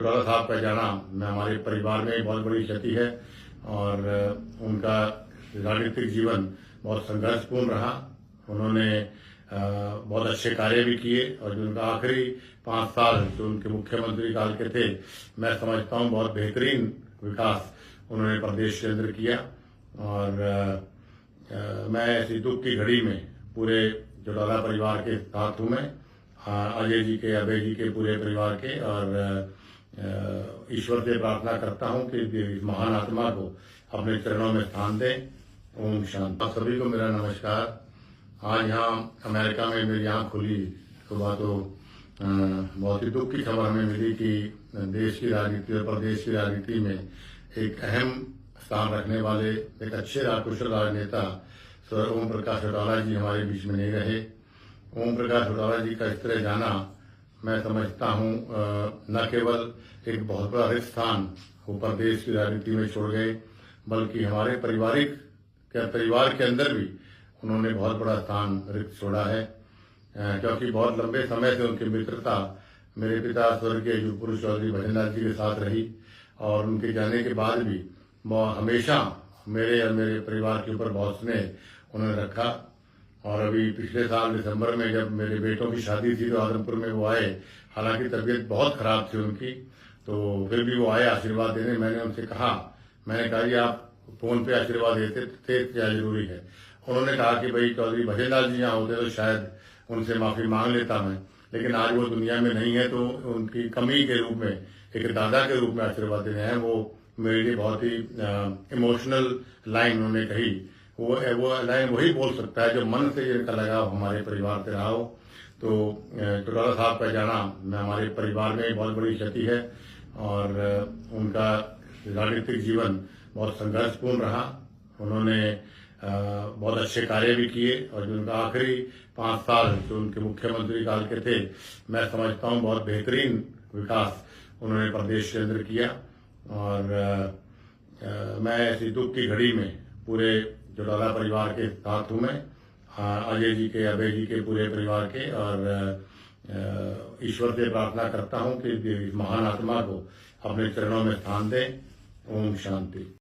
चौटाला साहब का जाना हमारे परिवार में बहुत बड़ी क्षति है और उनका राजनीतिक जीवन बहुत संघर्षपूर्ण रहा। उन्होंने बहुत अच्छे कार्य भी किए और जो उनका आखिरी 5 साल जो उनके मुख्यमंत्री काल के थे, मैं समझता हूं बहुत बेहतरीन विकास उन्होंने प्रदेश के अंदर किया। और मैं ऐसी दुख की घड़ी में पूरे चौटाला परिवार के साथ हूं। मैं अजय जी के, अभय जी के पूरे परिवार के, और ईश्वर से प्रार्थना करता हूं कि इस महान आत्मा को अपने चरणों में स्थान दें। ओम शांति। सभी को मेरा नमस्कार। आज यहाँ अमेरिका में मेरी आंख खुली सुबह तो बहुत ही दुख की खबर हमें मिली कि देश की राजनीति और प्रदेश की राजनीति में एक अहम स्थान रखने वाले एक अच्छे कुशल राजनेता सर ओम प्रकाश चौटाला जी हमारे बीच में नहीं रहे। ओम प्रकाश चौटाला जी का इस तरह जाना मैं समझता हूं न केवल एक बहुत बड़ा रिक्त स्थान वो प्रदेश की राजनीति में छोड़ गए, बल्कि हमारे परिवार के अंदर भी उन्होंने बहुत बड़ा स्थान रिक्त छोड़ा है। क्योंकि बहुत लंबे समय से उनकी मित्रता मेरे पिता स्वर्गीय युगपुरुष चौधरी भजनलाल जी के साथ रही और उनके जाने के बाद भी हमेशा मेरे और मेरे परिवार के ऊपर बहुत स्नेह उन्होंने रखा। और अभी पिछले साल दिसंबर में जब मेरे बेटों की शादी थी तो आदमपुर में वो आए। हालांकि तबीयत बहुत खराब थी उनकी, तो फिर भी वो आए आशीर्वाद देने। मैंने उनसे कहा, जी आप फोन पे आशीर्वाद देते थे, क्या जरूरी है? उन्होंने कहा कि भाई चौधरी भजनलाल जी यहाँ होते तो शायद उनसे माफी मांग लेता मैं, लेकिन आज वो दुनिया में नहीं है तो उनकी कमी के रूप में, एक दादा के रूप में आशीर्वाद देने हैं। वो मेरे लिए बहुत ही इमोशनल लाइन उन्होंने कही। वो लाइन वही बोल सकता है जो मन से जिनका लगाव हमारे परिवार से रहा हो। तो चौटाला साहब का जाना हमारे परिवार में बहुत बड़ी क्षति है और उनका राजनीतिक जीवन बहुत संघर्षपूर्ण रहा। उन्होंने बहुत अच्छे कार्य भी किए और जो उनका आखिरी 5 साल जो उनके मुख्यमंत्री काल के थे, मैं समझता हूं बहुत बेहतरीन विकास उन्होंने प्रदेश के अंदर किया। और मैं ऐसी दुख की घड़ी में पूरे चौटाला परिवार के साथ हूं। मैं अजय जी के, अभय जी के पूरे परिवार के, और ईश्वर से प्रार्थना करता हूं कि इस महान आत्मा को अपने चरणों में स्थान दें। ओम शांति।